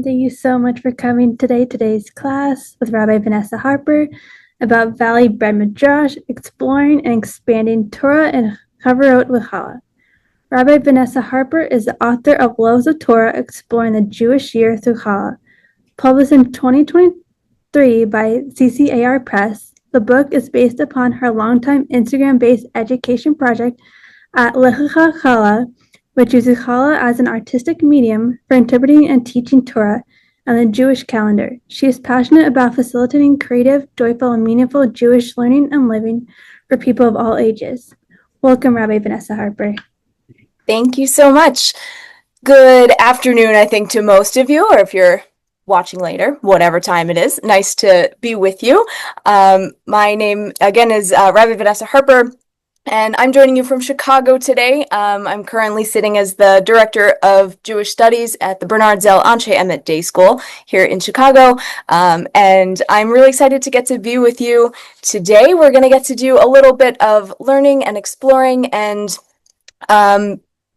everyone. Thank you so much for coming today. Today's class with Rabbi Vanessa Harper about Valley Bread Midrash, exploring and expanding Torah and Chevruta with Challah. Rabbi Vanessa Harper is the author of Loaves of Torah, exploring the Jewish year through Challah. Published in 2023 by CCAR Press, the book is based upon her longtime Instagram-based education project at Lechacha Challah, which uses Challah as an artistic medium for interpreting and teaching Torah and the Jewish calendar. She is passionate about facilitating creative, joyful, and meaningful Jewish learning and living for people of all ages. Welcome, Rabbi Vanessa Harper. Thank you so much. Good afternoon, I think, to most of you, or if you're watching later, whatever time it is. Nice to be with you. My name, again, is Rabbi Vanessa Harper, and I'm joining you from Chicago today. I'm currently sitting as the Director of Jewish Studies at the Bernard Zell Anshe Emet Day School here in Chicago, and I'm really excited to get to be with you today. We're going to get to do a little bit of learning and exploring and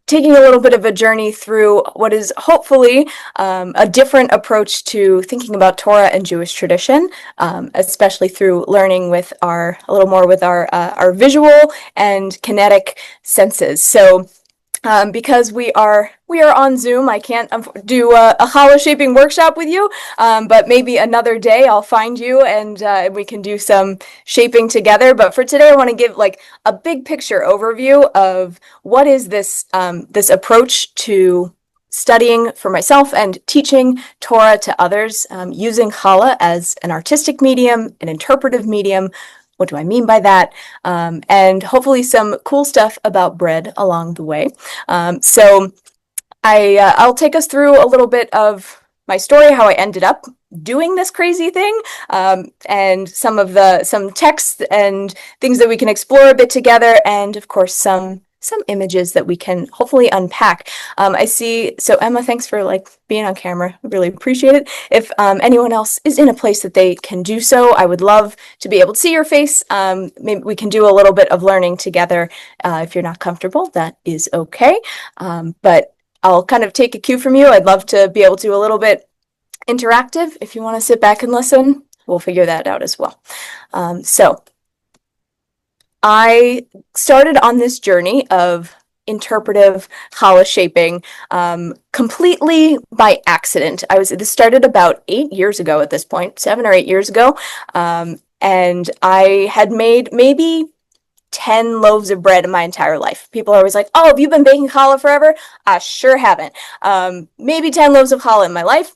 taking a little bit of a journey through what is hopefully a different approach to thinking about Torah and Jewish tradition, especially through learning with a little more with our visual and kinetic senses. So because we are on Zoom, I can't do a challah shaping workshop with you, but maybe another day I'll find you and we can do some shaping together. But for today, I want to give like a big picture overview of what is this approach to studying for myself and teaching Torah to others, using challah as an artistic medium, an interpretive medium. What do I mean by that? And hopefully some cool stuff about bread along the way. So I'll take us through a little bit of my story, how I ended up doing this crazy thing, and some texts and things that we can explore a bit together, and of course some images that we can hopefully unpack. I see, so Emma, thanks for being on camera. I really appreciate it. If anyone else is in a place that they can do so, I would love to be able to see your face. Maybe we can do a little bit of learning together. If you're not comfortable, that is okay. But I'll kind of take a cue from you. I'd love to be able to do a little bit interactive. If you want to sit back and listen, we'll figure that out as well. So I started on this journey of interpretive challah shaping completely by accident. This started about 8 years ago at this point, 7 or 8 years ago, and I had made maybe 10 loaves of bread in my entire life. People are always like, "Oh, have you been baking challah forever?" I sure haven't. Maybe 10 loaves of challah in my life,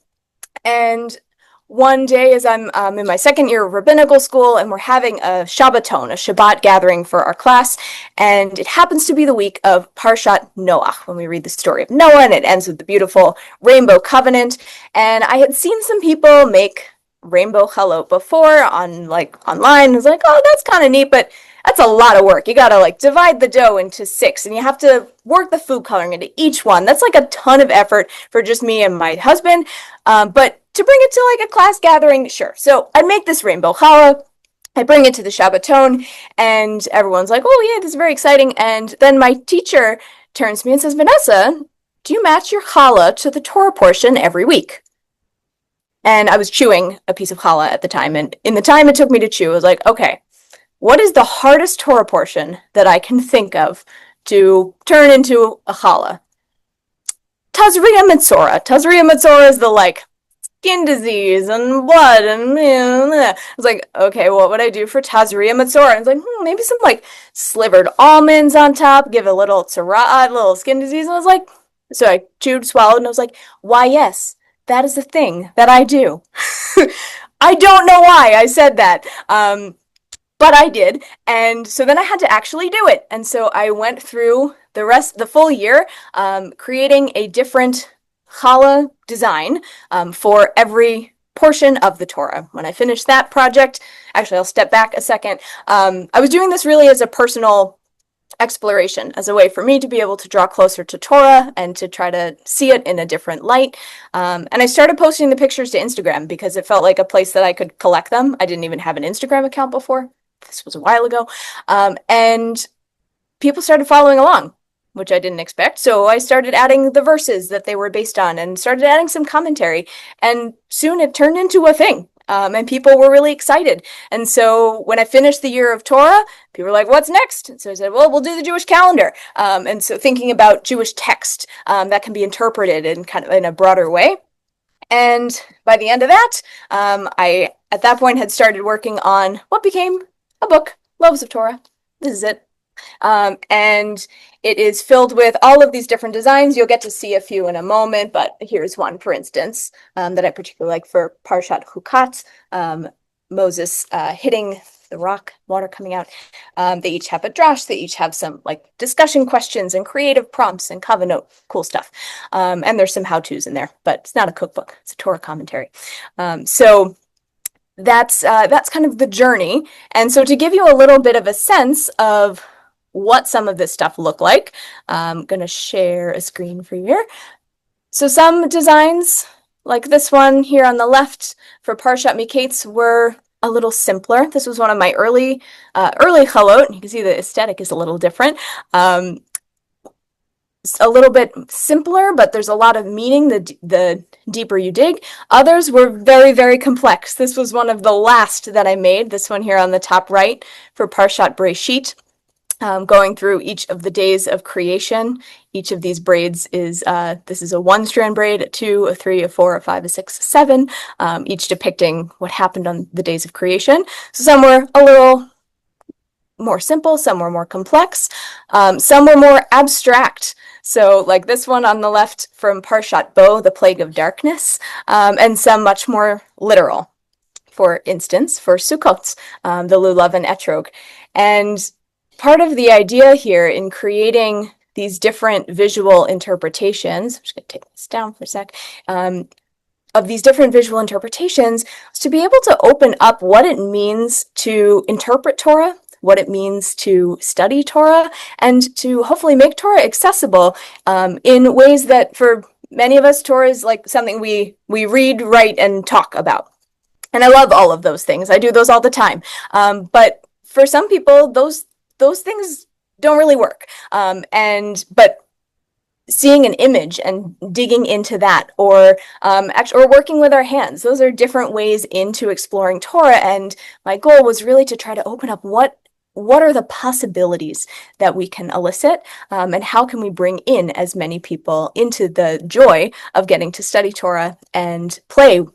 and one day as I'm in my second year of rabbinical school and we're having a Shabbaton, a Shabbat gathering for our class, and it happens to be the week of Parshat Noach, when we read the story of Noah, and it ends with the beautiful rainbow covenant. And I had seen some people make rainbow challah before online. I was like, oh, that's kind of neat, but that's a lot of work. You gotta divide the dough into 6, and you have to work the food coloring into each one. That's a ton of effort for just me and my husband. But to bring it to a class gathering, sure. So I make this rainbow challah. I bring it to the Shabbaton, and everyone's like, "Oh yeah, this is very exciting." And then my teacher turns to me and says, "Vanessa, do you match your challah to the Torah portion every week?" And I was chewing a piece of challah at the time, and in the time it took me to chew, I was like, okay, what is the hardest Torah portion that I can think of to turn into a challah? Tazria Metzora. Tazria Metzora is the skin disease and blood and I was like, okay, what would I do for Tazria Metzora? I was like, maybe some slivered almonds on top, give a little tzara, little skin disease. And I was like, so I chewed, swallowed, and I was like, why, yes, that is the thing that I do. I don't know why I said that. But I did, and so then I had to actually do it. And so I went through the full year, creating a different challah design for every portion of the Torah. When I finished that project, actually I'll step back a second, I was doing this really as a personal exploration, as a way for me to be able to draw closer to Torah and to try to see it in a different light. And I started posting the pictures to Instagram because it felt like a place that I could collect them. I didn't even have an Instagram account before. This was a while ago. And people started following along. which I didn't expect. So I started adding the verses that they were based on and started adding some commentary. And soon it turned into a thing. And people were really excited. And so when I finished the year of Torah, people were like, what's next? And so I said, well, we'll do the Jewish calendar. And so thinking about Jewish text that can be interpreted in kind of in a broader way. And by the end of that, I, at that point, had started working on what became a book, Loaves of Torah. This is it. And it is filled with all of these different designs. You'll get to see a few in a moment, but here's one, for instance, that I particularly like for Parshat Chukat, Moses hitting the rock, water coming out. They each have a drash. They each have some like discussion questions and creative prompts and covenant, cool stuff. And there's some how-tos in there, but it's not a cookbook. It's a Torah commentary. So that's kind of the journey. And so to give you a little bit of a sense of what some of this stuff look like, I'm going to share a screen for you here. So some designs, like this one here on the left for Parshat Miketz, were a little simpler. This was one of my early chalot. You can see the aesthetic is a little different. It's a little bit simpler, but there's a lot of meaning the deeper you dig. Others were very, very complex. This was one of the last that I made, this one here on the top right for Parshat Breshit. Going through each of the days of creation. Each of these braids is, this is a 1-strand braid, a 2, a 3, a 4, a 5, a 6, a 7, each depicting what happened on the days of creation. So some were a little more simple, some were more complex, some were more abstract. So like this one on the left from Parshat Bo, the plague of darkness, and some much more literal. For instance, for Sukkot, the lulav and etrog. And part of the idea here in creating these different visual interpretations, I'm just going to take this down for a sec, of these different visual interpretations, is to be able to open up what it means to interpret Torah, what it means to study Torah, and to hopefully make Torah accessible in ways that for many of us, Torah is like something we read, write, and talk about. And I love all of those things. I do those all the time. But for some people, those things don't really work. But seeing an image and digging into that, or working with our hands, those are different ways into exploring Torah. And my goal was really to try to open up what are the possibilities that we can elicit, and how can we bring in as many people into the joy of getting to study Torah and play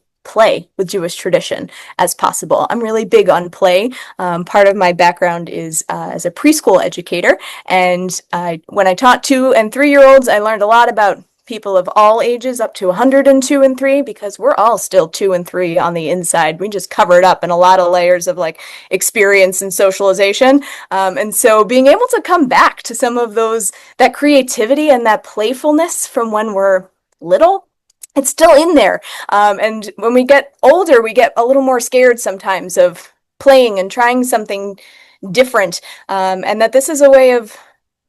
with Jewish tradition as possible. I'm really big on play. Part of my background is as a preschool educator, and when I taught 2- and 3-year-olds, I learned a lot about people of all ages up to 102 and 3, because we're all still 2 and 3 on the inside. We just cover it up in a lot of layers of like experience and socialization. And so being able to come back to some of that creativity and that playfulness from when we're little, it's still in there. And when we get older, we get a little more scared sometimes of playing and trying something different. And that this is a way of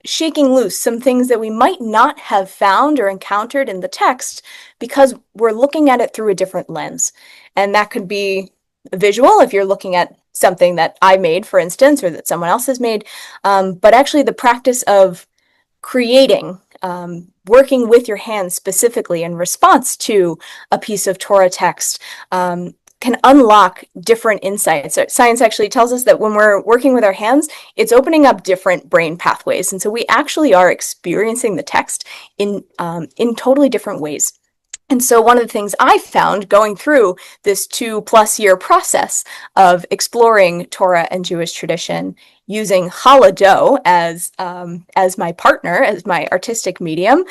shaking loose some things that we might not have found or encountered in the text because we're looking at it through a different lens. And that could be visual if you're looking at something that I made, for instance, or that someone else has made. But actually the practice of creating, working with your hands specifically in response to a piece of Torah text, can unlock different insights. Science actually tells us that when we're working with our hands, it's opening up different brain pathways. And so we actually are experiencing the text in totally different ways. And so one of the things I found going through this 2+ year process of exploring Torah and Jewish tradition using challah dough as my partner, as my artistic medium,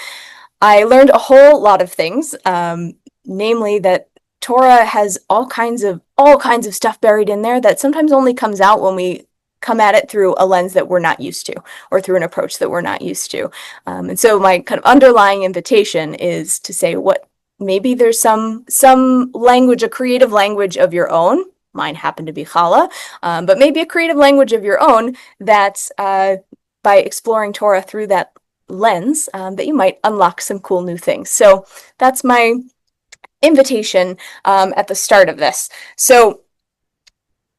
I learned a whole lot of things, namely that Torah has all kinds of stuff buried in there that sometimes only comes out when we come at it through a lens that we're not used to, or through an approach that we're not used to. And so my kind of underlying invitation is to say, maybe there's some language, a creative language of your own. Mine happened to be challah, but maybe a creative language of your own that by exploring Torah through that lens, that you might unlock some cool new things. So that's my invitation at the start of this. So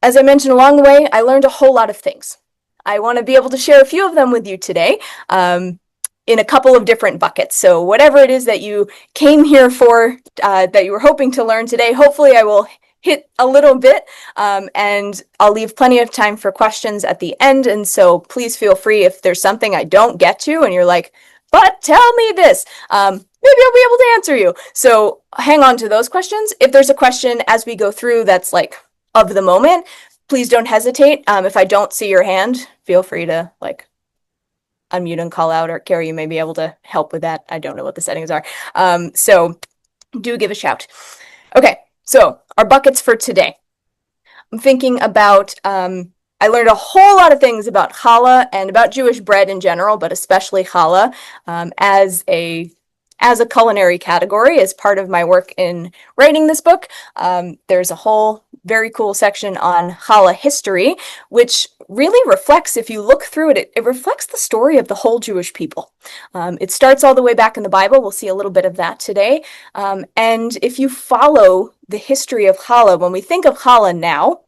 as I mentioned along the way, I learned a whole lot of things. I want to be able to share a few of them with you today. in a couple of different buckets. So whatever it is that you came here for, that you were hoping to learn today, hopefully I will hit a little bit, and I'll leave plenty of time for questions at the end. And so please feel free if there's something I don't get to and you're like, but tell me this, maybe I'll be able to answer you. So hang on to those questions. If there's a question as we go through that's like of the moment, please don't hesitate. If I don't see your hand, feel free to like unmute and call out, or Carrie, you may be able to help with that. I don't know what the settings are. So do give a shout. Okay, so our buckets for today. I'm thinking about, I learned a whole lot of things about challah and about Jewish bread in general, but especially challah, as a culinary category as part of my work in writing this book. There's a whole very cool section on challah history, which really reflects, if you look through it, it reflects the story of the whole Jewish people. It starts all the way back in the Bible. We'll see a little bit of that today. And if you follow the history of challah, when we think of challah now,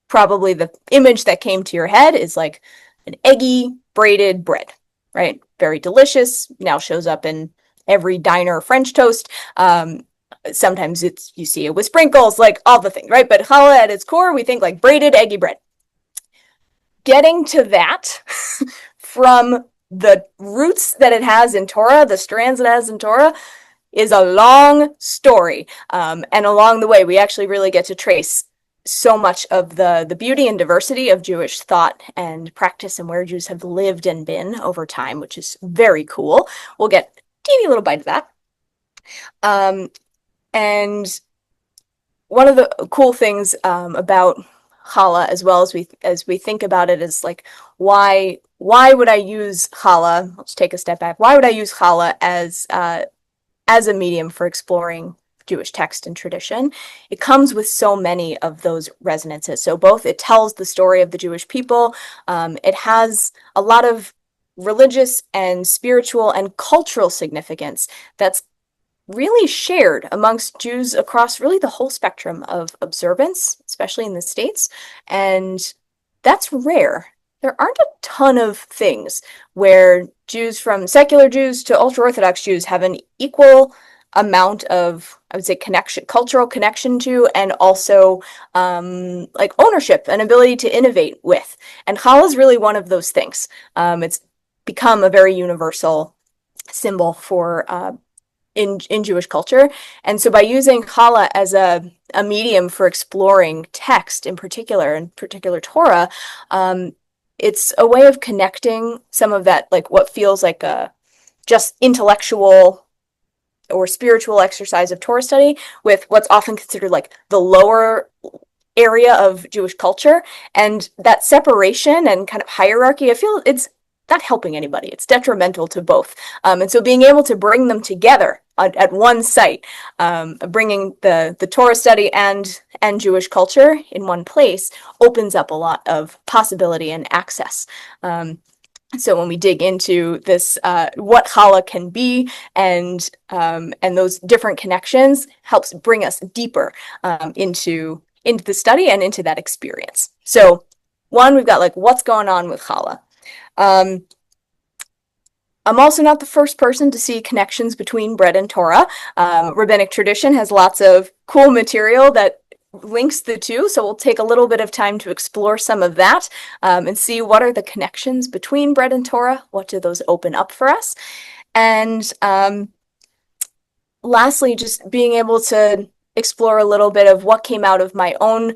probably the image that came to your head is like an eggy braided bread, right? Very delicious. Now shows up in every diner French toast. Sometimes you see it with sprinkles, like all the things, right? But challah at its core, we think like braided eggy bread. Getting to that from the roots that it has in Torah, the strands it has in Torah, is a long story. And along the way, we actually really get to trace so much of the beauty and diversity of Jewish thought and practice and where Jews have lived and been over time, which is very cool. We'll get a teeny little bite of that. And one of the cool things about challah, as well as we think about it, is like, why would I use challah? Let's take a step back. Why would I use challah as a medium for exploring Jewish text and tradition? It comes with so many of those resonances. So both it tells the story of the Jewish people, it has a lot of religious and spiritual and cultural significance that's really shared amongst Jews across really the whole spectrum of observance, especially in the States. And that's rare. There aren't a ton of things where Jews, from secular Jews to ultra-Orthodox Jews, have an equal amount of, I would say, cultural connection to, and also like ownership and ability to innovate with. And challah is really one of those things. It's become a very universal symbol for in Jewish culture. And so by using challah as a medium for exploring text in particular Torah, it's a way of connecting some of that, like what feels like a just intellectual or spiritual exercise of Torah study with what's often considered like the lower area of Jewish culture. And that separation and kind of hierarchy, I feel it's not helping anybody. It's detrimental to both. And so being able to bring them together at one site, bringing the Torah study and Jewish culture in one place, opens up a lot of possibility and access. So when we dig into this, what challah can be, and those different connections, helps bring us deeper into the study and into that experience. So one, we've got like what's going on with challah. I'm also not the first person to see connections between bread and Torah. Rabbinic tradition has lots of cool material that links the two, so we'll take a little bit of time to explore some of that and see what are the connections between bread and Torah, what do those open up for us, and lastly, just being able to explore a little bit of what came out of my own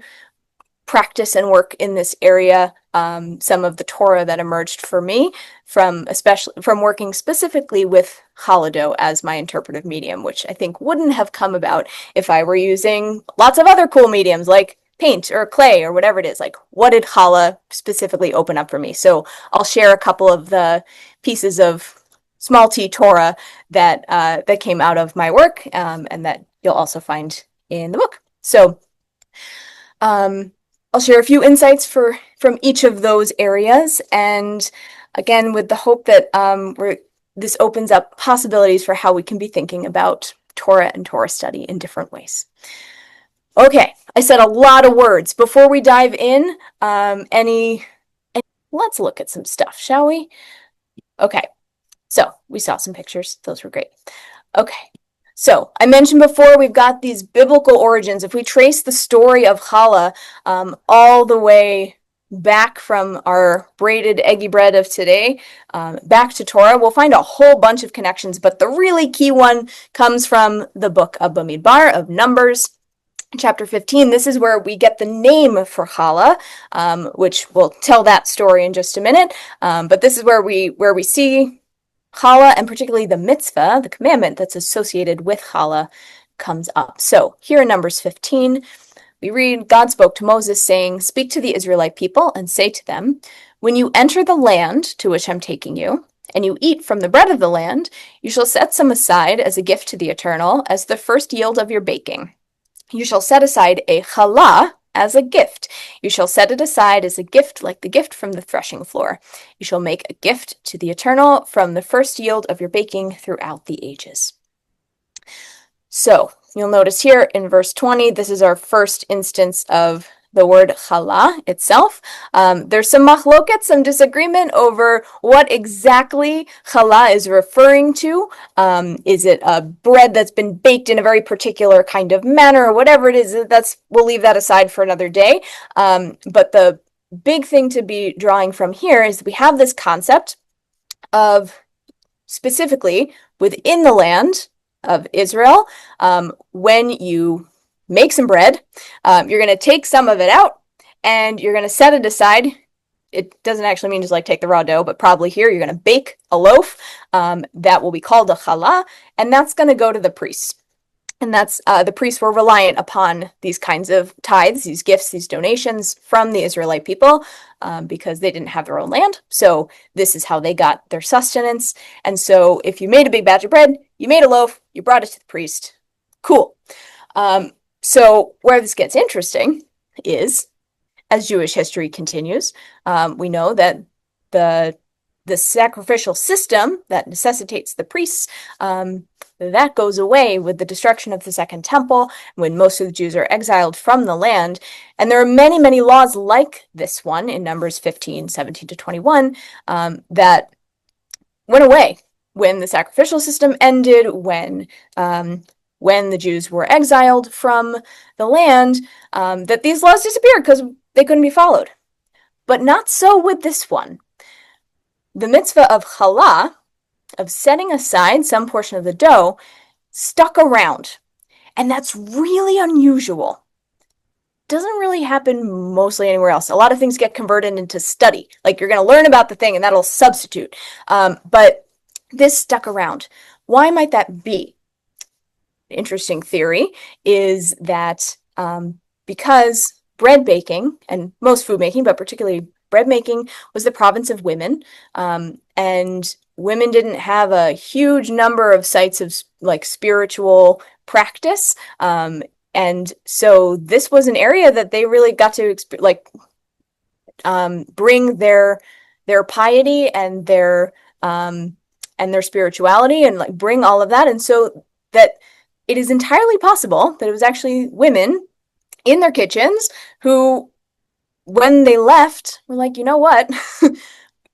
practice and work in this area, some of the Torah that emerged for me especially from working specifically with challah dough as my interpretive medium, which I think wouldn't have come about if I were using lots of other cool mediums like paint or clay or whatever it is. Like, what did challah specifically open up for me? So I'll share a couple of the pieces of small t Torah that came out of my work, and that you'll also find in the book. So I'll share a few insights from each of those areas, and again, with the hope that this opens up possibilities for how we can be thinking about Torah and Torah study in different ways. Okay, I said a lot of words. Before we dive in, let's look at some stuff, shall we? Okay, we saw some pictures. Those were great. Okay. So I mentioned before, we've got these biblical origins. If we trace the story of challah all the way back from our braided eggy bread of today, back to Torah, we'll find a whole bunch of connections, but the really key one comes from the book of Bamidbar, of Numbers, chapter 15. This is where we get the name for challah, which we'll tell that story in just a minute. But this is where we see challah, and particularly the mitzvah, the commandment that's associated with challah, comes up. So here in Numbers 15, we read, God spoke to Moses, saying, "Speak to the Israelite people and say to them, when you enter the land to which I'm taking you, and you eat from the bread of the land, you shall set some aside as a gift to the Eternal, as the first yield of your baking. You shall set aside a challah as a gift. You shall set it aside as a gift like the gift from the threshing floor. You shall make a gift to the Eternal from the first yield of your baking throughout the ages." So you'll notice here in verse 20, this is our first instance of the word challah itself. There's some machloket, some disagreement over what exactly challah is referring to. Is it a bread that's been baked in a very particular kind of manner, or whatever it is? We'll leave that aside for another day. But the big thing to be drawing from here is we have this concept of, specifically within the land of Israel, when you make some bread, you're going to take some of it out and you're going to set it aside. It doesn't actually mean just like take the raw dough, but probably here you're going to bake a loaf that will be called a challah, and that's going to go to the priests. And that's the priests were reliant upon these kinds of tithes, these gifts, these donations from the Israelite people because they didn't have their own land. So this is how they got their sustenance. And so if you made a big batch of bread, you made a loaf, you brought it to the priest. Cool. So where this gets interesting is, as Jewish history continues, we know that the sacrificial system that necessitates the priests, that goes away with the destruction of the Second Temple, when most of the Jews are exiled from the land. And there are many, many laws like this one in Numbers 15, 17 to 21, that went away when the sacrificial system ended, when the Jews were exiled from the land, that these laws disappeared because they couldn't be followed. But not so with this one. The mitzvah of challah, of setting aside some portion of the dough, stuck around. And that's really unusual. Doesn't really happen mostly anywhere else. A lot of things get converted into study. Like you're going to learn about the thing and that'll substitute. But this stuck around. Why might that be? Interesting theory is that because bread baking, and most food making, but particularly bread making, was the province of women, and women didn't have a huge number of sites of like spiritual practice, and so this was an area that they really got to bring their piety and their spirituality and like bring all of that. And so that it is entirely possible that it was actually women in their kitchens who, when they left, were like, you know what?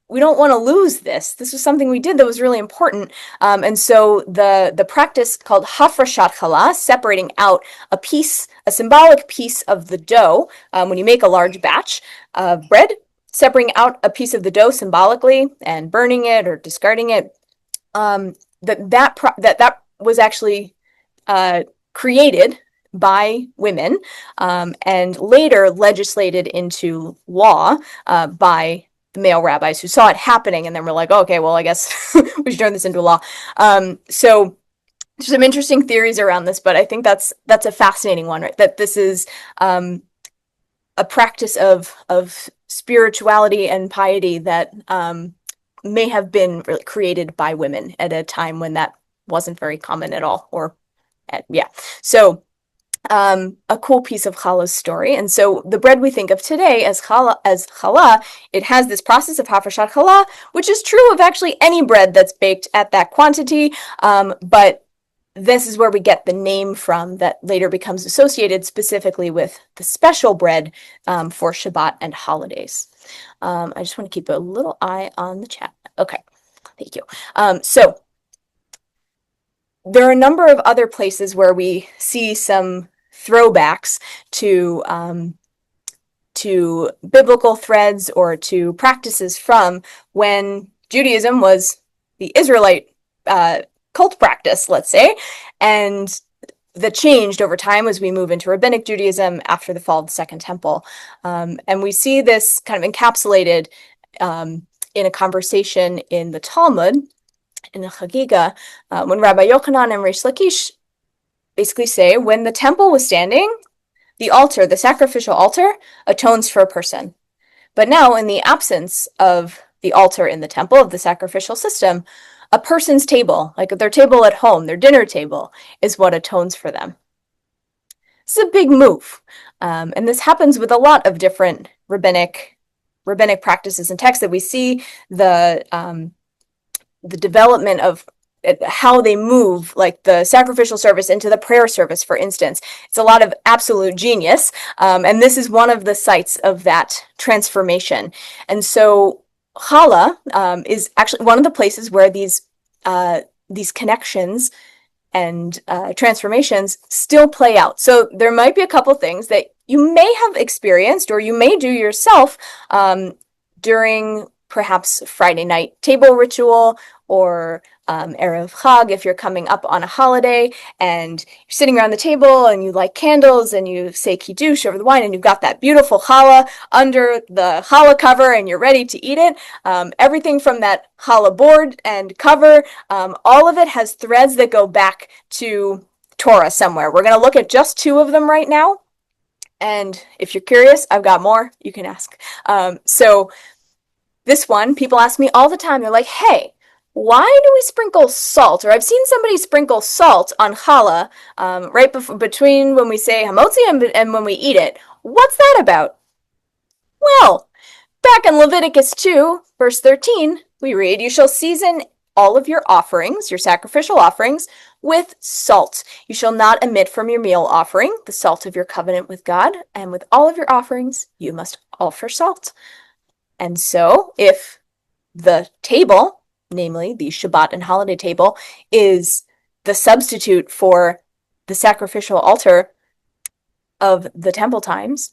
We don't want to lose this. This was something we did that was really important. And so the practice called hafrashat challah, separating out a symbolic piece of the dough, when you make a large batch of bread, separating out a piece of the dough symbolically and burning it or discarding it, that was actually created by women, and later legislated into law by the male rabbis who saw it happening, and then were like, oh, okay, well, I guess we should turn this into a law. So there's some interesting theories around this, but I think that's a fascinating one, right? That this is a practice of spirituality and piety that may have been really created by women at a time when that wasn't very common at all, So a cool piece of challah's story. And so the bread we think of today as challah, it has this process of hafrashat challah, which is true of actually any bread that's baked at that quantity. But this is where we get the name from that later becomes associated specifically with the special bread for Shabbat and holidays. I just want to keep a little eye on the chat. Okay, thank you. So there are a number of other places where we see some throwbacks to biblical threads or to practices from when Judaism was the Israelite cult practice, let's say, and that changed over time as we move into Rabbinic Judaism after the fall of the Second Temple. And we see this kind of encapsulated in a conversation in the Talmud, in the Chagiga, when Rabbi Yochanan and Reish Lakish basically say, when the temple was standing, the altar, the sacrificial altar, atones for a person. But now, in the absence of the altar in the temple, of the sacrificial system, a person's table, like their table at home, their dinner table, is what atones for them. This is a big move. And this happens with a lot of different rabbinic practices and texts that we see the development of how they move, like the sacrificial service into the prayer service, for instance. It's a lot of absolute genius. And this is one of the sites of that transformation. And so Challah is actually one of the places where these connections and transformations still play out. So there might be a couple things that you may have experienced or you may do yourself during perhaps Friday night table ritual or Erev Chag, if you're coming up on a holiday and you're sitting around the table and you light candles and you say Kiddush over the wine and you've got that beautiful challah under the challah cover and you're ready to eat it. Everything from that challah board and cover, all of it has threads that go back to Torah somewhere. We're going to look at just two of them right now. And if you're curious, I've got more. You can ask. So this one, people ask me all the time. They're like, hey, why do we sprinkle salt? Or I've seen somebody sprinkle salt on challah right between when we say hamotzi and when we eat it. What's that about? Well, back in Leviticus 2, verse 13, we read, you shall season all of your offerings, your sacrificial offerings, with salt. You shall not omit from your meal offering the salt of your covenant with God, and with all of your offerings you must offer salt. And so, if the table, namely the Shabbat and holiday table, is the substitute for the sacrificial altar of the temple times,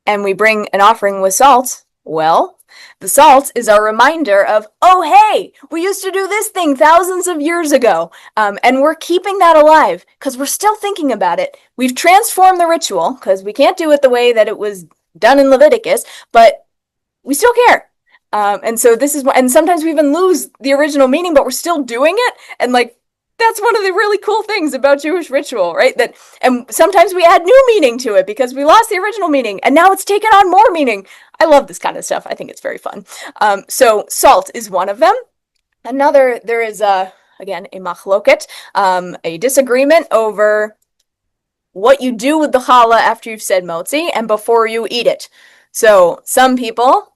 and we bring an offering with salt, well, the salt is our reminder of, oh, hey, we used to do this thing thousands of years ago, and we're keeping that alive because we're still thinking about it. We've transformed the ritual because we can't do it the way that it was done in Leviticus, but we still care. And so this is, and sometimes we even lose the original meaning, but we're still doing it. And like, that's one of the really cool things about Jewish ritual, right? And sometimes we add new meaning to it because we lost the original meaning and now it's taken on more meaning. I love this kind of stuff. I think it's very fun. So salt is one of them. Another, there is again, a machloket, a disagreement over what you do with the challah after you've said motzi and before you eat it. So some people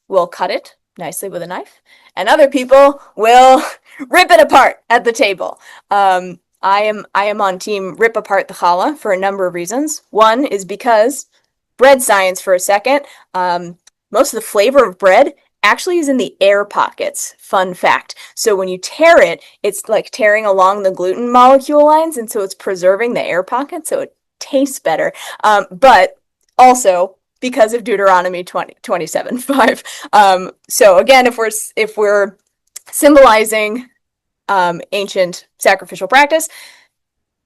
will cut it nicely with a knife, and other people will rip it apart at the table. I am on team rip apart the challah for a number of reasons. One is because bread science for a second. Most of the flavor of bread actually is in the air pockets. Fun fact. So when you tear it, it's like tearing along the gluten molecule lines, and so it's preserving the air pockets, so it tastes better. But also because of Deuteronomy 27:5. So again, if we're symbolizing ancient sacrificial practice,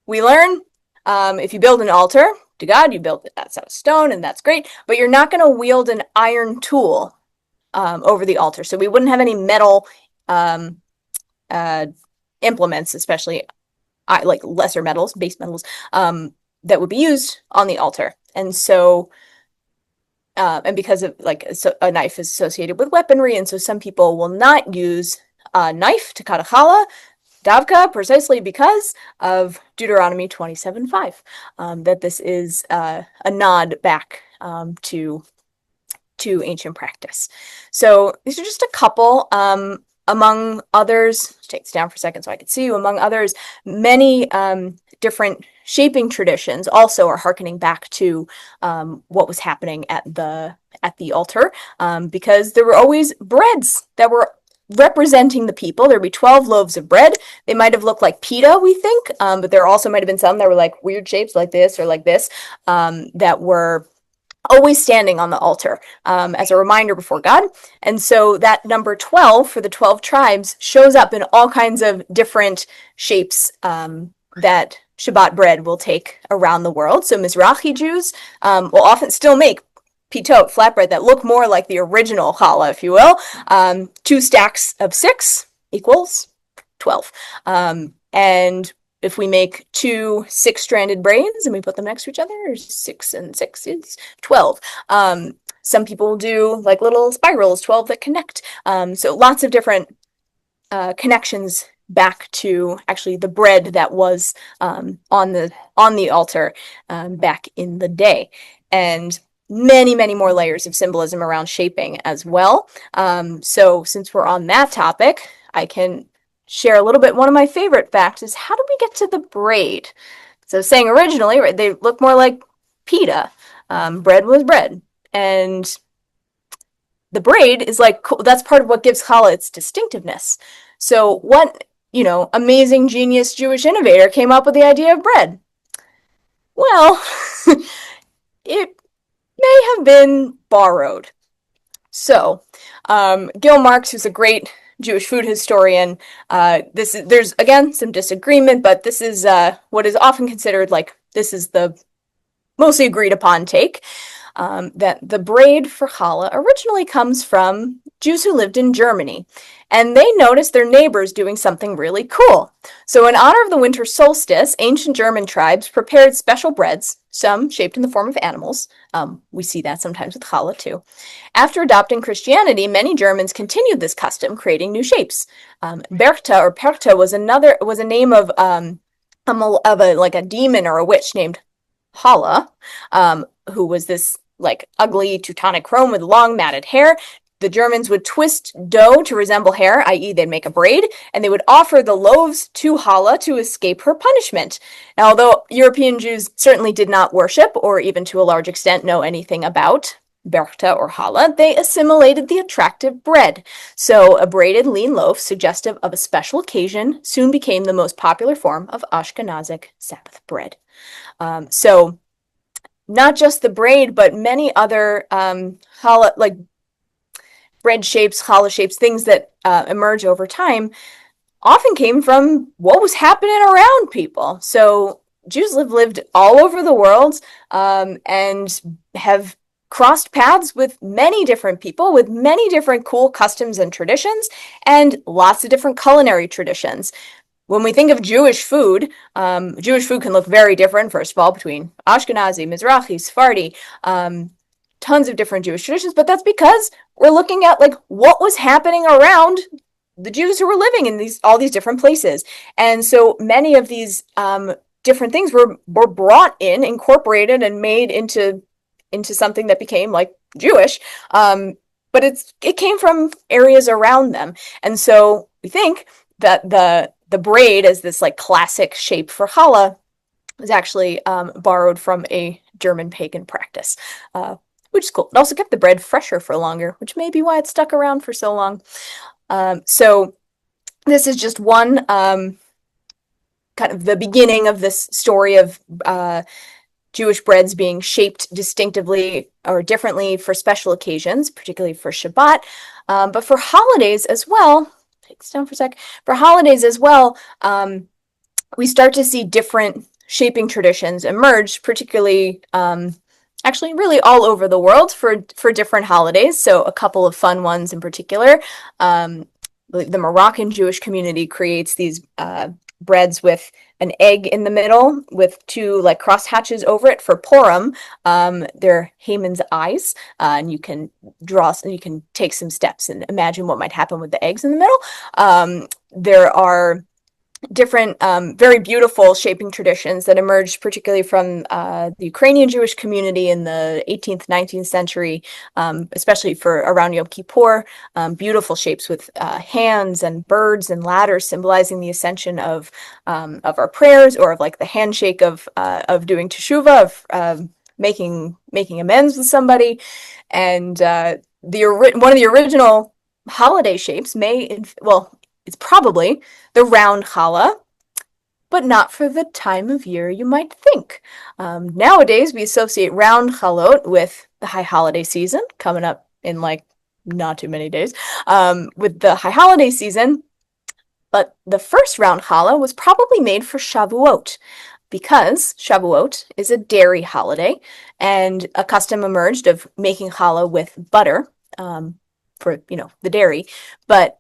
we learn if you build an altar to God, you build it that's out of stone, and that's great, but you're not going to wield an iron tool over the altar. So we wouldn't have any metal implements, especially like lesser metals, base metals, that would be used on the altar. And so and because of a knife is associated with weaponry, and so some people will not use a knife to cut a challah, davka, precisely because of Deuteronomy 27:5, that this is a nod back to ancient practice. So these are just a couple. Among others, take this down for a second so I can see you. Among others, many different shaping traditions also are hearkening back to what was happening at the altar, because there were always breads that were representing the people. There'd be 12 loaves of bread. They might have looked like pita, we think, but there also might have been some that were like weird shapes like this or like this, that were always standing on the altar as a reminder before God. And so that number 12 for the 12 tribes shows up in all kinds of different shapes that Shabbat bread will take around the world. So Mizrahi Jews will often still make pitot, flatbread, that look more like the original challah, if you will. 2 stacks of 6 equals 12. And if we make 2 6-stranded braids and we put them next to each other, 6 and 6 is 12. Some people do like little spirals, 12 that connect. So lots of different connections back to actually the bread that was on the altar back in the day. And many, many more layers of symbolism around shaping as well. So since we're on that topic, I can share a little bit. One of my favorite facts is, how did we get to the braid? So saying originally, right, they look more like pita. Bread was bread. And the braid is like, that's part of what gives challah its distinctiveness. So what, amazing genius Jewish innovator came up with the idea of bread? Well, it may have been borrowed. So, Gil Marks, who's a great Jewish food historian, there's again some disagreement, but this is what is often considered this is the mostly agreed upon take, that the braid for challah originally comes from Jews who lived in Germany, and they noticed their neighbors doing something really cool. So in honor of the winter solstice, ancient German tribes prepared special breads, some shaped in the form of animals. We see that sometimes with challah too. After adopting Christianity, many Germans continued this custom, creating new shapes. Berchta or Perchta was a name of a demon or a witch named Challah, who was this ugly Teutonic crone with long matted hair. The Germans would twist dough to resemble hair, i.e. they'd make a braid, and they would offer the loaves to Challah to escape her punishment. Now, although European Jews certainly did not worship, or even to a large extent know anything about Berchta or Challah, they assimilated the attractive bread. So a braided lean loaf suggestive of a special occasion soon became the most popular form of Ashkenazic Sabbath bread. So not just the braid, but many other challah, bread shapes, challah shapes, things that emerge over time, often came from what was happening around people. So Jews lived all over the world and have crossed paths with many different people, with many different cool customs and traditions, and lots of different culinary traditions. When we think of Jewish food can look very different, first of all, between Ashkenazi, Mizrahi, Sephardi, tons of different Jewish traditions, but that's because we're looking at what was happening around the Jews who were living in all these different places. And so many of these different things were brought in, incorporated, and made into something that became Jewish. But it came from areas around them. And so we think that the braid as this classic shape for challah was actually borrowed from a German pagan practice, which is cool. It also kept the bread fresher for longer, which may be why it stuck around for so long. So this is just one kind of the beginning of this story of Jewish breads being shaped distinctively or differently for special occasions, particularly for Shabbat, but for holidays as well. Take this down for a sec. For holidays as well, we start to see different shaping traditions emerge, particularly actually really all over the world for different holidays. So a couple of fun ones in particular. The Moroccan Jewish community creates these breads with an egg in the middle with 2 cross hatches over it for Purim. They're Haman's eyes, and you can take some steps and imagine what might happen with the eggs in the middle. There are different very beautiful shaping traditions that emerged particularly from the Ukrainian Jewish community in the 18th, 19th century, especially for around Yom Kippur. Beautiful shapes with hands and birds and ladders symbolizing the ascension of our prayers, or of the handshake of doing teshuvah, of making amends with somebody. And one of the original holiday shapes it's probably the round challah, but not for the time of year you might think. Nowadays, we associate round chalot with the high holiday season, coming up in like not too many days, with the high holiday season. But the first round challah was probably made for Shavuot, because Shavuot is a dairy holiday, and a custom emerged of making challah with butter, for the dairy. But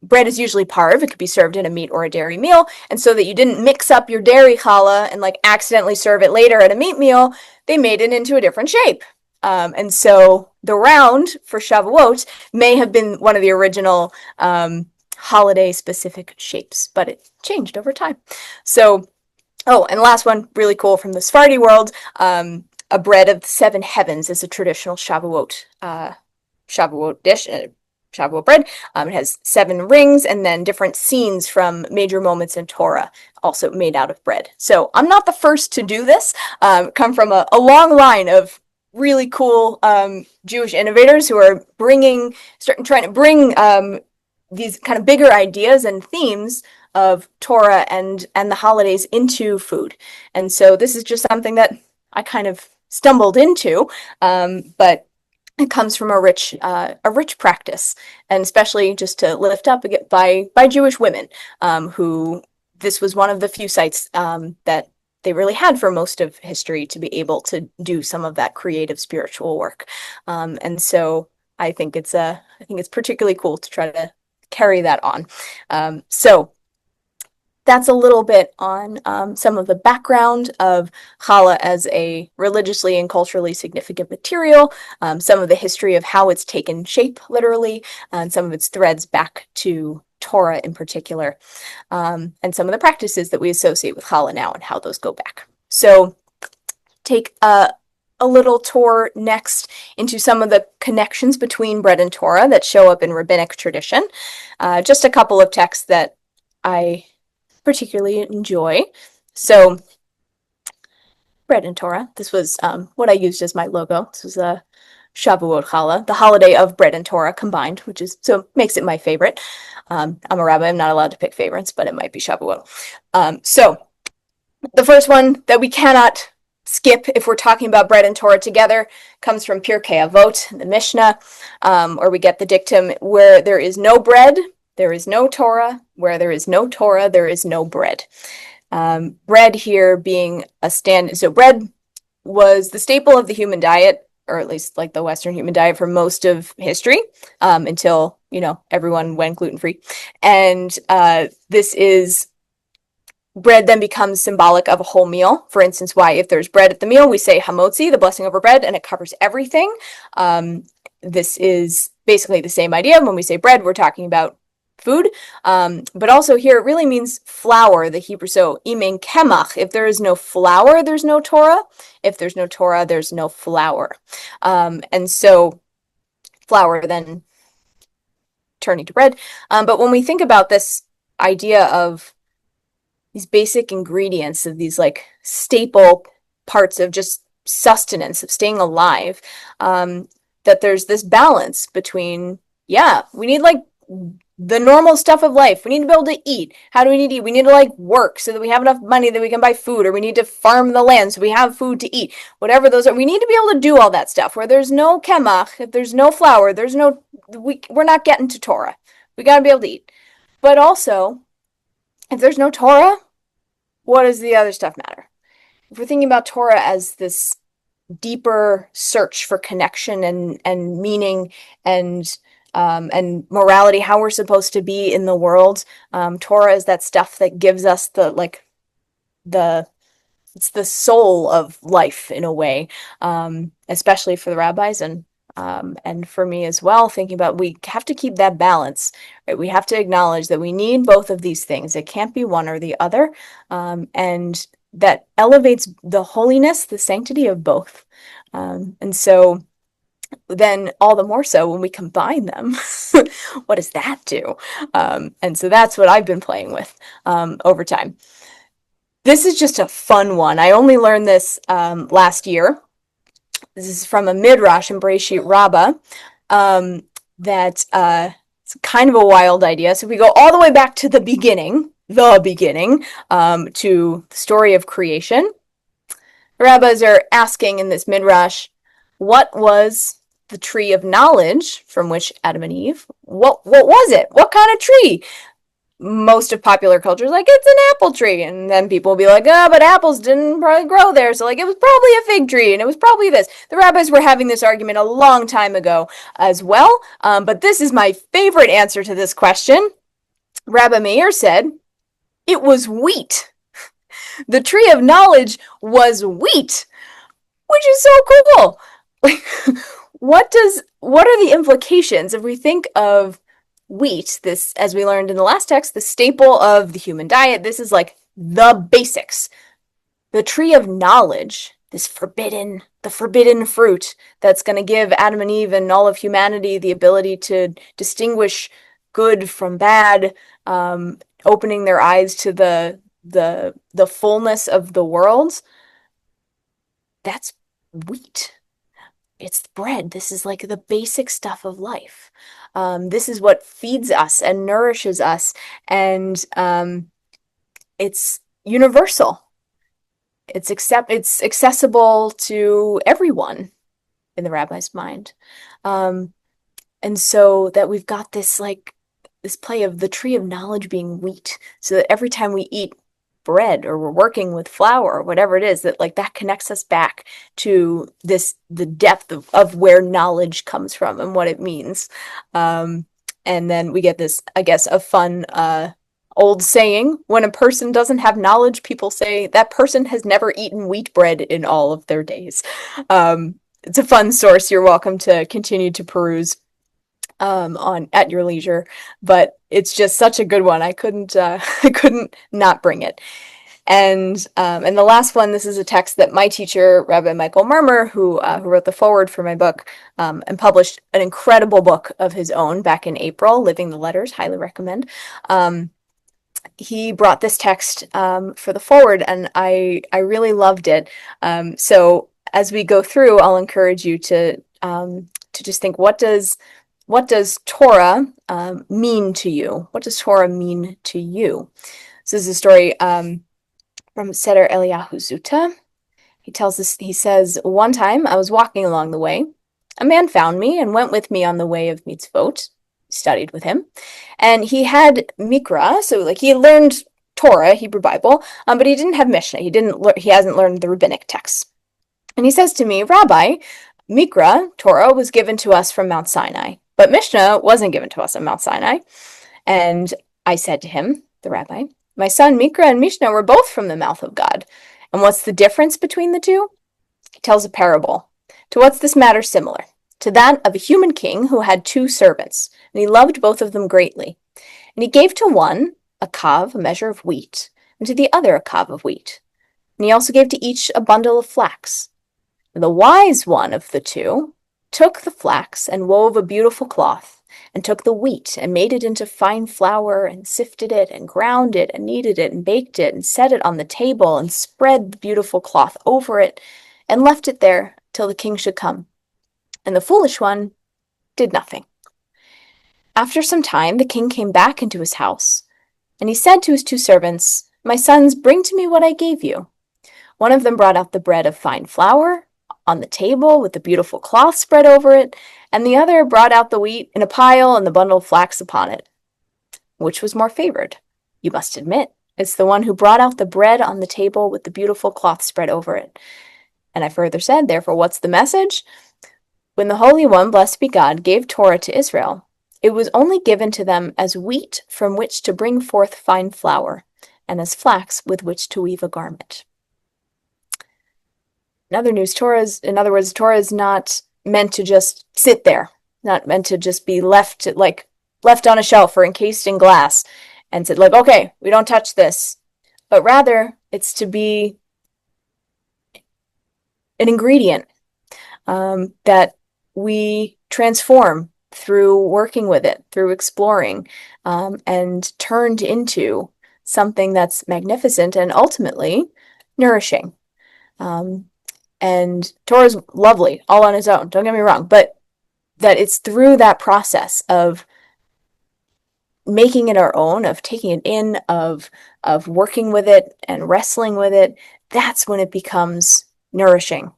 bread is usually parve. It could be served in a meat or a dairy meal. And so that you didn't mix up your dairy challah and like accidentally serve it later at a meat meal, they made it into a different shape. And so the round for Shavuot may have been one of the original holiday specific shapes, but it changed over time. So, oh, and last one, really cool from the Sephardi world, a bread of the seven heavens is a traditional Shavuot dish. Shavuot bread. It has 7 rings and then different scenes from major moments in Torah, also made out of bread. So I'm not the first to do this. Come from a long line of really cool Jewish innovators who are trying to bring these kind of bigger ideas and themes of Torah and the holidays into food. And so this is just something that I kind of stumbled into, but it comes from a rich practice, and especially just to lift up by Jewish women, who this was one of the few sites that they really had for most of history to be able to do some of that creative spiritual work, and so I think it's particularly cool to try to carry that on. So that's a little bit on some of the background of challah as a religiously and culturally significant material, some of the history of how it's taken shape literally, and some of its threads back to Torah in particular, and some of the practices that we associate with challah now and how those go back. So take a little tour next into some of the connections between bread and Torah that show up in rabbinic tradition. Just a couple of texts that I particularly enjoy. So, bread and Torah. This was what I used as my logo. This was a Shavuot challah, the holiday of bread and Torah combined, makes it my favorite. I'm a rabbi. I'm not allowed to pick favorites, but it might be Shavuot. So, the first one that we cannot skip if we're talking about bread and Torah together comes from Pirkei Avot, the Mishnah, where we get the dictum, where there is no bread, there is no Torah. Where there is no Torah, there is no bread. Bread here being so bread was the staple of the human diet, or at least like the Western human diet for most of history, until, everyone went gluten-free. And bread then becomes symbolic of a whole meal. For instance, why if there's bread at the meal, we say hamotzi, the blessing over bread, and it covers everything. This is basically the same idea. When we say bread, we're talking about food, but also here it really means flour, the Hebrew. So imen kemach, if there is no flour, there's no Torah. If there's no Torah, there's no flour. And so flour then turning to bread. But when we think about this idea of these basic ingredients, of these like staple parts of just sustenance, of staying alive, that there's this balance between, we need like the normal stuff of life. We need to be able to eat. How do we need to eat? We need to like work so that we have enough money that we can buy food, or we need to farm the land so we have food to eat. Whatever those are, we need to be able to do all that stuff. Where there's no kemach, if there's no flour, we're not getting to Torah. We got to be able to eat. But also, if there's no Torah, what does the other stuff matter? If we're thinking about Torah as this deeper search for connection and meaning and morality, how we're supposed to be in the world. Torah is that stuff that gives us it's the soul of life in a way, especially for the rabbis and for me as well, thinking about we have to keep that balance, right? We have to acknowledge that we need both of these things. It can't be one or the other. And that elevates the holiness, the sanctity of both. And so then all the more so when we combine them, what does that do? And so that's what I've been playing with over time. This is just a fun one. I only learned this last year. This is from a Midrash in Breshit Rabbah. that it's kind of a wild idea. So we go all the way back to the beginning, to the story of creation. The rabbis are asking in this Midrash, what was the tree of knowledge from which Adam and Eve, what was it? What kind of tree? Most of popular culture is like, it's an apple tree. And then people will be like, but apples didn't probably grow there. So like, it was probably a fig tree and it was probably this. The rabbis were having this argument a long time ago as well. But this is my favorite answer to this question. Rabbi Meir said, it was wheat. The tree of knowledge was wheat, which is so cool. Like, what are the implications if we think of wheat, this, as we learned in the last text, the staple of the human diet? This is like the basics. The tree of knowledge, the forbidden fruit that's going to give Adam and Eve and all of humanity the ability to distinguish good from bad, opening their eyes to the fullness of the world. That's wheat. It's bread. This is like the basic stuff of life. This is what feeds us and nourishes us, and it's universal. It's accessible to everyone in the rabbi's mind. And so that we've got this play of the tree of knowledge being wheat, so that every time we eat bread or we're working with flour or whatever it is, that connects us back to the depth of where knowledge comes from and what it means. And then we get this, I guess, a fun old saying: when a person doesn't have knowledge, people say that person has never eaten wheat bread in all of their days. It's a fun source. You're welcome to continue to peruse at your leisure, but it's just such a good one. I couldn't not bring it. And the last one, this is a text that my teacher, Rabbi Michael Murmur, who wrote the foreword for my book, and published an incredible book of his own back in April, Living the Letters, highly recommend. He brought this text for the foreword, and I really loved it. So as we go through, I'll encourage you to just think, what does Torah mean to you? What does Torah mean to you? This is a story from Seder Eliyahu Zuta. He says, one time I was walking along the way. A man found me and went with me on the way of mitzvot, studied with him. And he had Mikra, so he had learned Torah, Hebrew Bible, but he didn't have Mishnah. He hasn't learned the rabbinic texts. And he says to me, Rabbi, Mikra, Torah, was given to us from Mount Sinai, but Mishnah wasn't given to us on Mount Sinai. And I said to him, the rabbi, my son, Mikra and Mishnah were both from the mouth of God. And what's the difference between the two? He tells a parable. To what's this matter similar? To that of a human king who had 2 servants, and he loved both of them greatly. And he gave to one a kav, a measure of wheat, and to the other a kav of wheat. And he also gave to each a bundle of flax. And the wise one of the 2 took the flax and wove a beautiful cloth, and took the wheat and made it into fine flour, and sifted it, and ground it, and kneaded it, and baked it, and set it on the table, and spread the beautiful cloth over it, and left it there till the king should come. And the foolish one did nothing. After some time, the king came back into his house, and he said to his 2 servants, my sons, bring to me what I gave you. One of them brought out the bread of fine flour on the table with the beautiful cloth spread over it, and the other brought out the wheat in a pile and the bundle of flax upon it. Which was more favored? You must admit, it's the one who brought out the bread on the table with the beautiful cloth spread over it. And I further said, therefore, what's the message? When the Holy One, blessed be God, gave Torah to Israel, it was only given to them as wheat from which to bring forth fine flour, and as flax with which to weave a garment. In other words, Torah is not meant to just sit there, not meant to just be left on a shelf or encased in glass and said, okay, we don't touch this. But rather, it's to be an ingredient that we transform through working with it, through exploring, and turned into something that's magnificent and ultimately nourishing. And Torah is lovely all on its own, don't get me wrong, but that it's through that process of making it our own, of taking it in, of working with it and wrestling with it, that's when it becomes nourishing.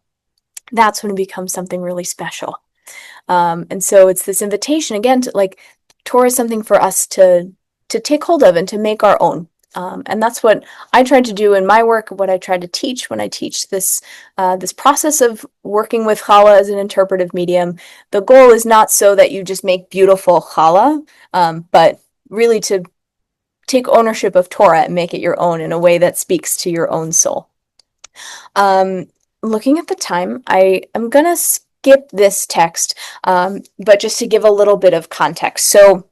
That's when it becomes something really special. And so it's this invitation again to, like, Torah is something for us to take hold of and to make our own. And that's what I tried to do in my work, what I try to teach when I teach this process of working with challah as an interpretive medium. The goal is not so that you just make beautiful challah, but really to take ownership of Torah and make it your own in a way that speaks to your own soul. Looking at the time, I am going to skip this text, but just to give a little bit of context. So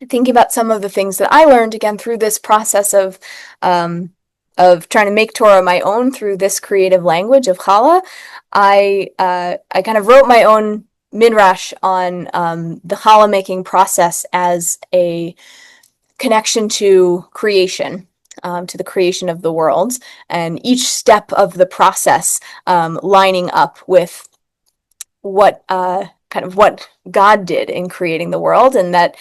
thinking about some of the things that I learned, again, through this process of trying to make Torah my own through this creative language of challah, I kind of wrote my own Midrash on the challah making process as a connection to creation, to the creation of the world, and each step of the process lining up with what what God did in creating the world, and that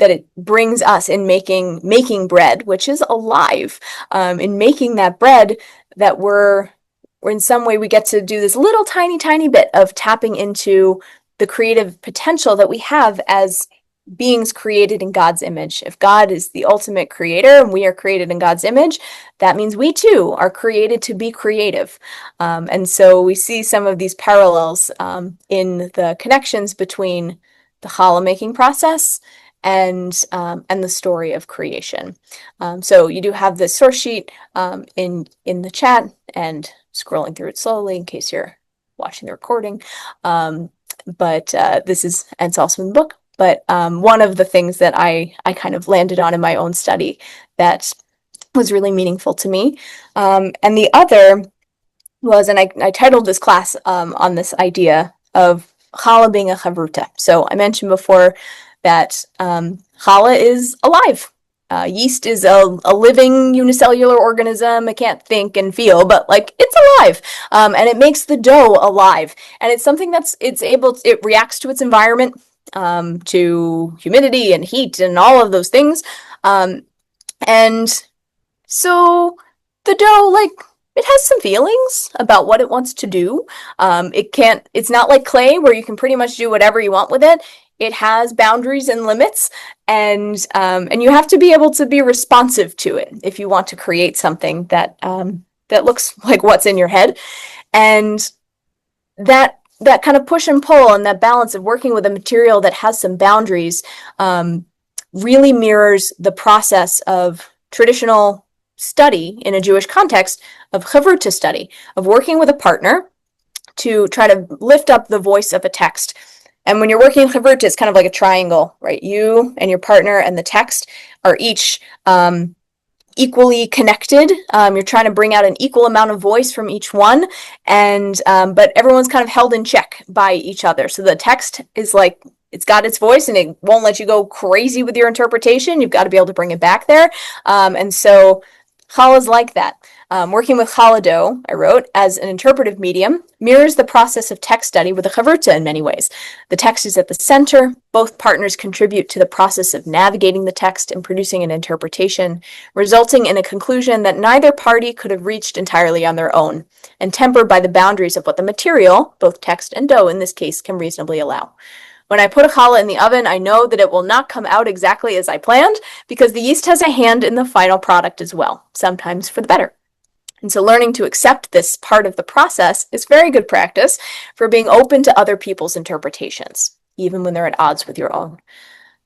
it brings us in making bread, which is alive, in making that bread, that we're in some way we get to do this little tiny bit of tapping into the creative potential that we have as beings created in God's image. If God is the ultimate creator and we are created in God's image, that means we too are created to be creative. And so we see some of these parallels in the connections between the challah making process and the story of creation. So you do have the source sheet in the chat, and scrolling through it slowly in case you're watching the recording. But this is, and it's also in the book. But one of the things that I kind of landed on in my own study that was really meaningful to me. And the other was, and I titled this class on this idea of challah being a Chevruta. So I mentioned before that challah is alive. Yeast is a living unicellular organism. It can't think and feel, but like it's alive, and it makes the dough alive. And it's something it reacts to its environment, to humidity and heat and all of those things. And so the dough, like, it has some feelings about what it wants to do. It's not like clay where you can pretty much do whatever you want with it. It has boundaries and limits, and you have to be able to be responsive to it if you want to create something that looks like what's in your head. And that kind of push and pull and that balance of working with a material that has some boundaries really mirrors the process of traditional study in a Jewish context of Chevruta study, of working with a partner to try to lift up the voice of a text. And when you're working in Chevruta, it's kind of like a triangle, right? You and your partner and the text are each equally connected. You're trying to bring out an equal amount of voice from each one, and but everyone's kind of held in check by each other. So the text is like, it's got its voice and it won't let you go crazy with your interpretation. You've got to be able to bring it back there. And so challah is like that. Working with challah dough, I wrote, as an interpretive medium, mirrors the process of text study with a Chevruta in many ways. The text is at the center. Both partners contribute to the process of navigating the text and producing an interpretation, resulting in a conclusion that neither party could have reached entirely on their own, and tempered by the boundaries of what the material, both text and dough in this case, can reasonably allow. When I put a challah in the oven, I know that it will not come out exactly as I planned, because the yeast has a hand in the final product as well, sometimes for the better. And so learning to accept this part of the process is very good practice for being open to other people's interpretations, even when they're at odds with your own.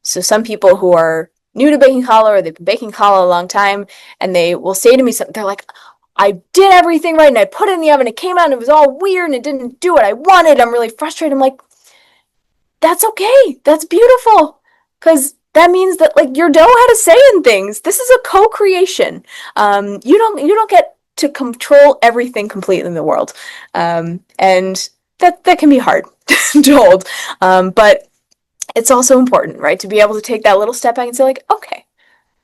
So some people who are new to baking challah, or they've been baking challah a long time, and they will say to me something, they're like, I did everything right, and I put it in the oven, it came out, and it was all weird, and it didn't do what I wanted. I'm really frustrated. I'm like, that's okay. That's beautiful. Because that means that, like, your dough had a say in things. This is a co-creation. You don't get to control everything completely in the world. And that can be hard to hold. But it's also important, right? To be able to take that little step back and say, like, okay,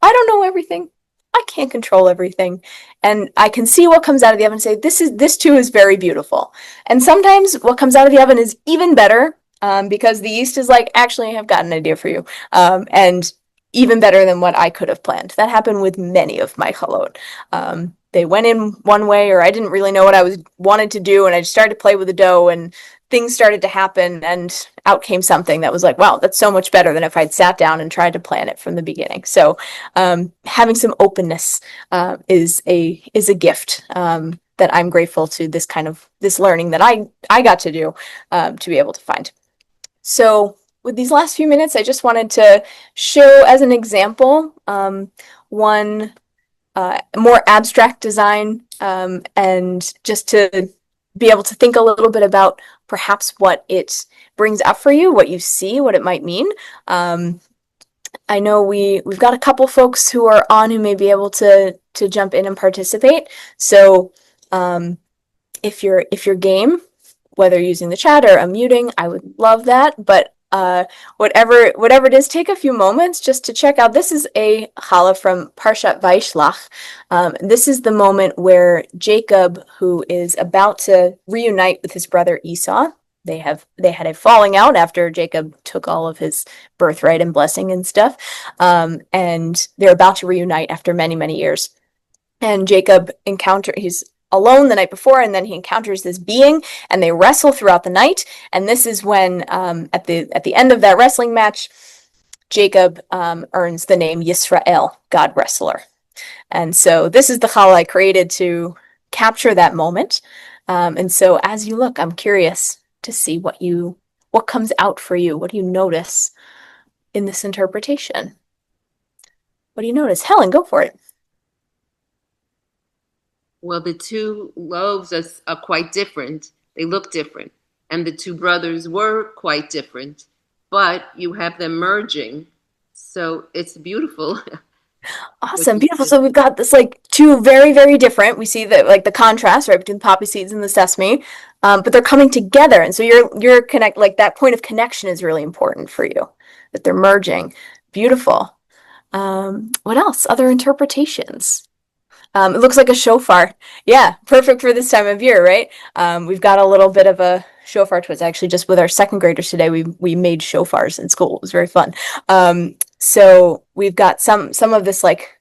I don't know everything. I can't control everything. And I can see what comes out of the oven and say, this too is very beautiful. And sometimes what comes out of the oven is even better. because the yeast is like, actually, I've got an idea for you. And even better than what I could have planned. That happened with many of my chalot. They went in one way, or I didn't really know what I wanted to do, and I just started to play with the dough, and things started to happen, and out came something that was like, wow, that's so much better than if I'd sat down and tried to plan it from the beginning. So having some openness is a gift that I'm grateful to this learning that I got to do to be able to find. So with these last few minutes, I just wanted to show as an example one more abstract design and just to be able to think a little bit about perhaps what it brings up for you, what you see, what it might mean. I know we've got a couple folks who are on who may be able to jump in and participate. So if you're game, whether using the chat or unmuting, I would love that. But whatever it is, take a few moments just to check out. This is a challah from Parshat Vaishlach. This is the moment where Jacob, who is about to reunite with his brother Esau, they had a falling out after Jacob took all of his birthright and blessing and stuff, and they're about to reunite after many, many years. And Jacob he's alone the night before, and then he encounters this being, and they wrestle throughout the night. And this is when, at the end of that wrestling match, Jacob earns the name Yisrael, God Wrestler. And so this is the challah I created to capture that moment. And so as you look, I'm curious to see what comes out for you. What do you notice in this interpretation? What do you notice? Helen, go for it. Well, the two loaves are quite different. They look different. And the two brothers were quite different, but you have them merging. So it's beautiful. Awesome, beautiful. So we've got this like two very, very different. We see that like the contrast right between the poppy seeds and the sesame, but they're coming together, and so you're connect like that point of connection is really important for you, that they're merging. Beautiful. What else? Other interpretations? It looks like a shofar. Yeah, perfect for this time of year, right? We've got a little bit of a shofar twist. Actually, just with our second graders today, we made shofars in school. It was very fun. So we've got some of this like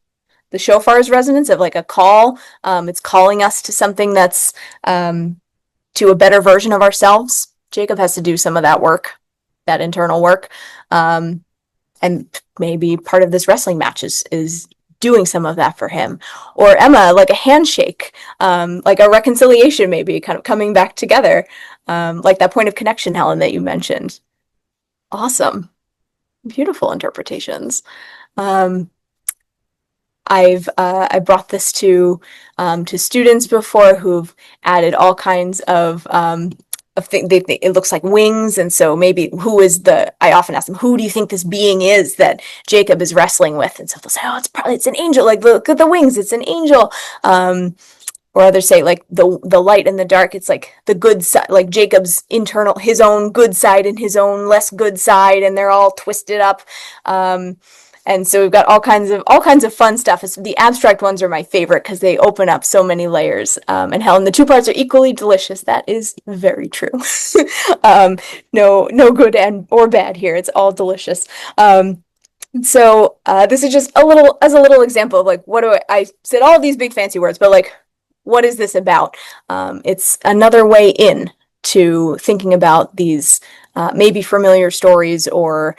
the shofar's resonance of like a call. It's calling us to something that's to a better version of ourselves. Jacob has to do some of that work, that internal work, and maybe part of this wrestling match is doing some of that for him. Or Emma, like a handshake, like a reconciliation, maybe kind of coming back together, like that point of connection, Helen, that you mentioned. Awesome. Beautiful interpretations. I brought this to students before who've added all kinds of things. It looks like wings, and so maybe I often ask them, who do you think this being is that Jacob is wrestling with? And so they'll say, oh, it's an angel. Like, look at the wings, it's an angel. Or others say like the light and the dark, it's like the good side, like Jacob's internal, his own good side and his own less good side, and they're all twisted up. And so we've got all kinds of fun stuff. The abstract ones are my favorite because they open up so many layers. And Helen, the two parts are equally delicious. That is very true. No good or bad here. It's all delicious. So this is just a little example of like, I said all of these big fancy words, but like, what is this about? It's another way in to thinking about these maybe familiar stories or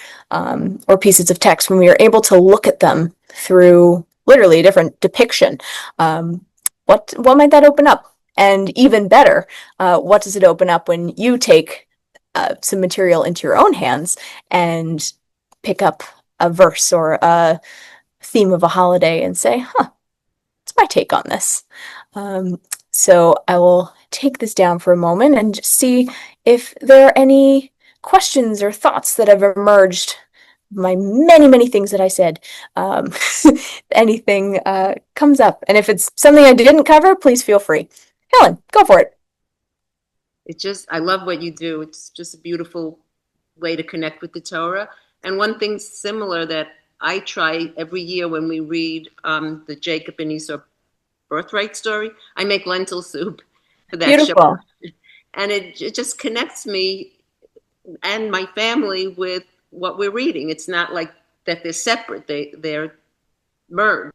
pieces of text when we are able to look at them through literally a different depiction. What might that open up? And even better, what does it open up when you take some material into your own hands and pick up a verse or a theme of a holiday and say, what's my take on this? So I will take this down for a moment and just see if there are any questions or thoughts that have emerged. My many, many things that I said, anything comes up. And if it's something I didn't cover, please feel free. Helen, go for it. I love what you do. It's just a beautiful way to connect with the Torah. And one thing similar that I try every year when we read the Jacob and Esau birthright story, I make lentil soup for that Beautiful. show. And it just connects me and my family with what we're reading. It's not like that they're separate. They're merged.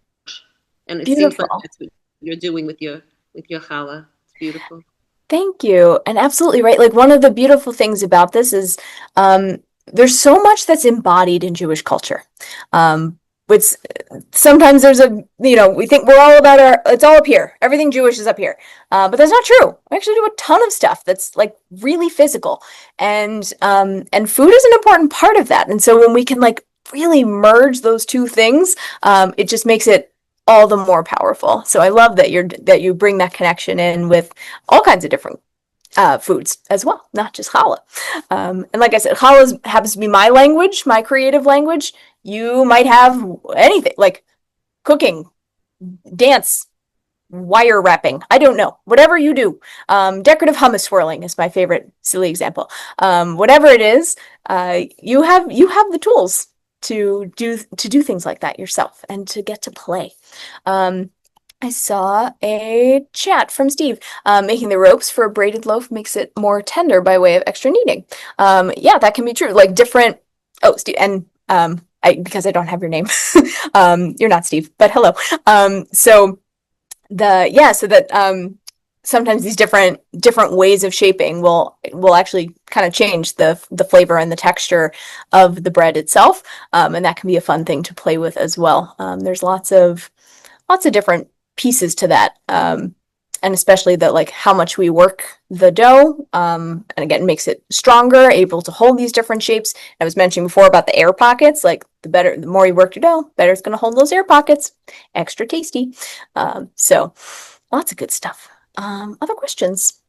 And it seems like Beautiful. that's what you're doing with your challah. It's beautiful. Thank you. And absolutely right. Like one of the beautiful things about this is there's so much that's embodied in Jewish culture. Which sometimes there's we think we're all about it's all up here. Everything Jewish is up here. But that's not true. We actually do a ton of stuff that's like really physical. And food is an important part of that. And so when we can like really merge those two things, it just makes it all the more powerful. So I love that you bring that connection in with all kinds of different foods as well, not just challah. And like I said, challah happens to be my language, my creative language. You might have anything like cooking, dance, wire wrapping. I don't know. Whatever you do. Decorative hummus swirling is my favorite silly example. Whatever it is, you have the tools to do things like that yourself and to get to play. I saw a chat from Steve. Making the ropes for a braided loaf makes it more tender by way of extra kneading. Yeah, that can be true. Like different. Oh, Steve, and because I don't have your name, you're not Steve, but hello. So that sometimes these different ways of shaping will actually kind of change the flavor and the texture of the bread itself, and that can be a fun thing to play with as well. There's lots of different pieces to that, and especially that like how much we work the dough, and again makes it stronger, able to hold these different shapes. I was mentioning before about the air pockets. Like the more you work your dough, better it's going to hold those air pockets. Extra tasty. So lots of good stuff. Other questions?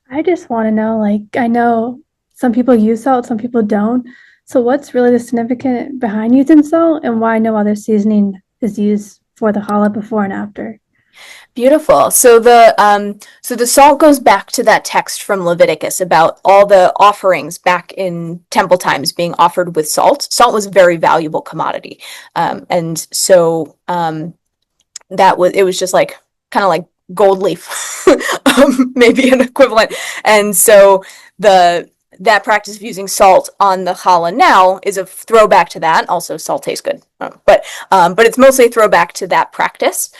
I just want to know, like, I know some people use salt, some people don't. So what's really the significance behind using salt and why no other seasoning is used for the challah before and after? Beautiful. So the salt goes back to that text from Leviticus about all the offerings back in temple times being offered with salt. Salt was a very valuable commodity, and so it was just like kind of like gold leaf, maybe an equivalent. And so that practice of using salt on the challah now is a throwback to that. Also, salt tastes good, but it's mostly a throwback to that practice.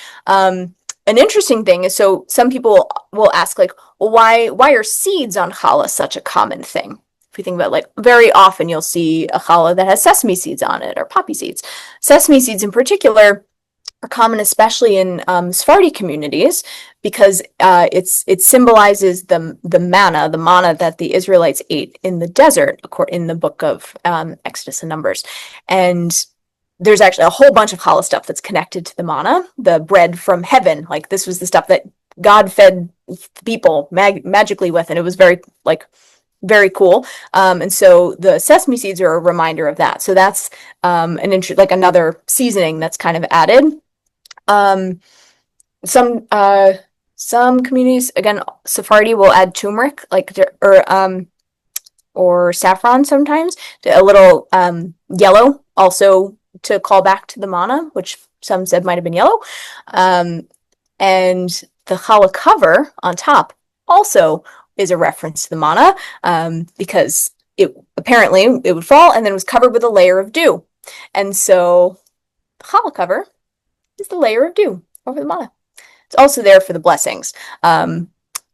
An interesting thing is, so some people will ask, like, well, why are seeds on challah such a common thing? If you think about, like, very often you'll see a challah that has sesame seeds on it or poppy seeds. Sesame seeds in particular are common, especially in Sephardi communities, because it symbolizes the manna that the Israelites ate in the desert, in the book of Exodus and Numbers. And there's actually a whole bunch of challah stuff that's connected to the manna, the bread from heaven. Like this was the stuff that God fed people magically with, and it was very cool. And so the sesame seeds are a reminder of that. So that's another seasoning that's kind of added. Some communities, again, Sephardi will add turmeric, or saffron sometimes, a little yellow also to call back to the manna, which some said might have been yellow. And the challah cover on top also is a reference to the manna, because it would fall and then it was covered with a layer of dew. And so the challah cover is the layer of dew over the manna. It's also there for the blessings.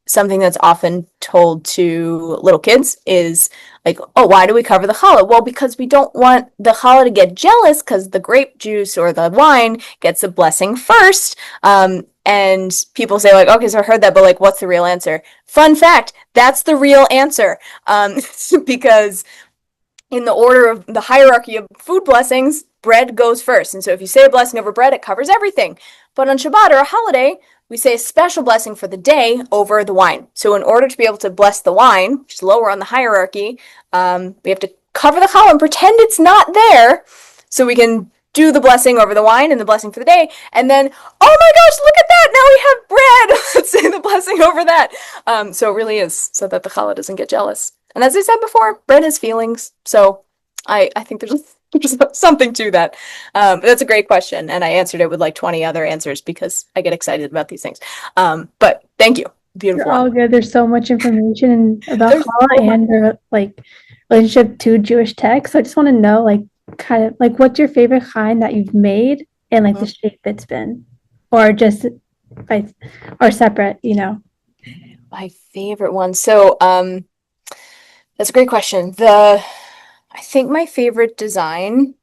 Something that's often told to little kids is like, oh, why do we cover the challah? Well, because we don't want the challah to get jealous because the grape juice or the wine gets a blessing first. And people say like, okay, so I heard that, but like, what's the real answer? Fun fact, that's the real answer. Because in the order of the hierarchy of food blessings, bread goes first. And so if you say a blessing over bread, it covers everything. But on Shabbat or a holiday, we say a special blessing for the day over the wine. So in order to be able to bless the wine, which is lower on the hierarchy, we have to cover the challah and pretend it's not there so we can do the blessing over the wine and the blessing for the day. And then, oh my gosh, look at that. Now we have bread. Let's say the blessing over that. So it really is so that the challah doesn't get jealous. And as I said before, bread has feelings. So I think there's something to that. But that's a great question. And I answered it with like 20 other answers because I get excited about these things. But thank you. beautiful You're all one. good. There's so much information about There's challah so much. and their relationship to Jewish text. So I just want to know kind of what's your favorite kind that you've made and the shape it's been, or just by or separate. My favorite one. So, that's a great question. I think my favorite design,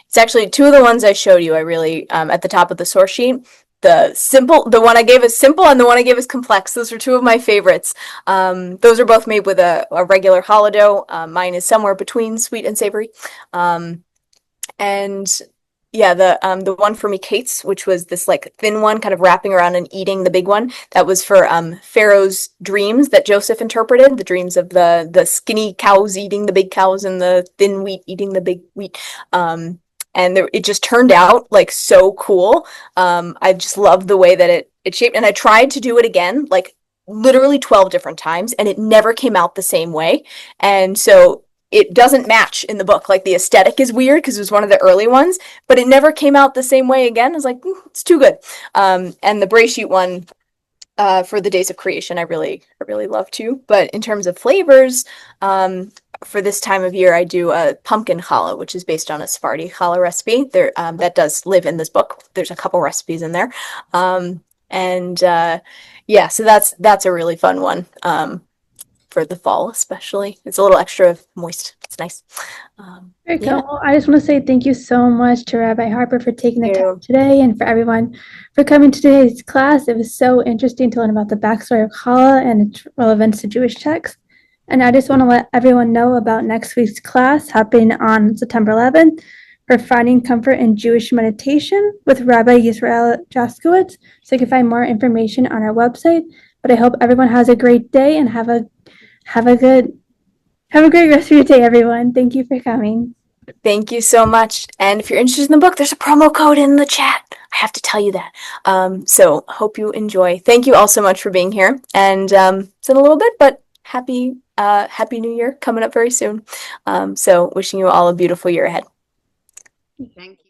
it's actually two of the ones I showed you. I really, at the top of the source sheet, the one I gave is simple and the one I gave is complex. Those are two of my favorites. Those are both made with a regular challah dough. Mine is somewhere between sweet and savory. And yeah, the one for me, Kate's, which was this like thin one, kind of wrapping around and eating the big one. That was for Pharaoh's dreams that Joseph interpreted, the dreams of the skinny cows eating the big cows and the thin wheat eating the big wheat. And it just turned out like so cool. I just loved the way that it shaped, and I tried to do it again, like literally 12 different times, and it never came out the same way. And so it doesn't match in the book. Like the aesthetic is weird because it was one of the early ones, but it never came out the same way again. I was like, it's too good. And the Brayshute one for the Days of Creation, I really love too. But in terms of flavors, for this time of year, I do a pumpkin challah, which is based on a Sephardi challah recipe. There, that does live in this book. There's a couple recipes in there, and yeah, so that's a really fun one. For the fall, especially. It's a little extra moist. It's nice. Very cool. Well, I just want to say thank you so much to Rabbi Harper for taking the time today, and for everyone for coming to today's class. It was so interesting to learn about the backstory of challah and its relevance to Jewish texts. And I just want to let everyone know about next week's class happening on September 11th for Finding Comfort in Jewish Meditation with Rabbi Yisrael Jaskowitz. So you can find more information on our website. But I hope everyone has a great day and have a great rest of your day, everyone. Thank you for coming. Thank you so much. And if you're interested in the book, there's a promo code in the chat. I have to tell you that. So hope you enjoy. Thank you all so much for being here. And it's in a little bit, but happy New Year coming up very soon. So wishing you all a beautiful year ahead. Thank you.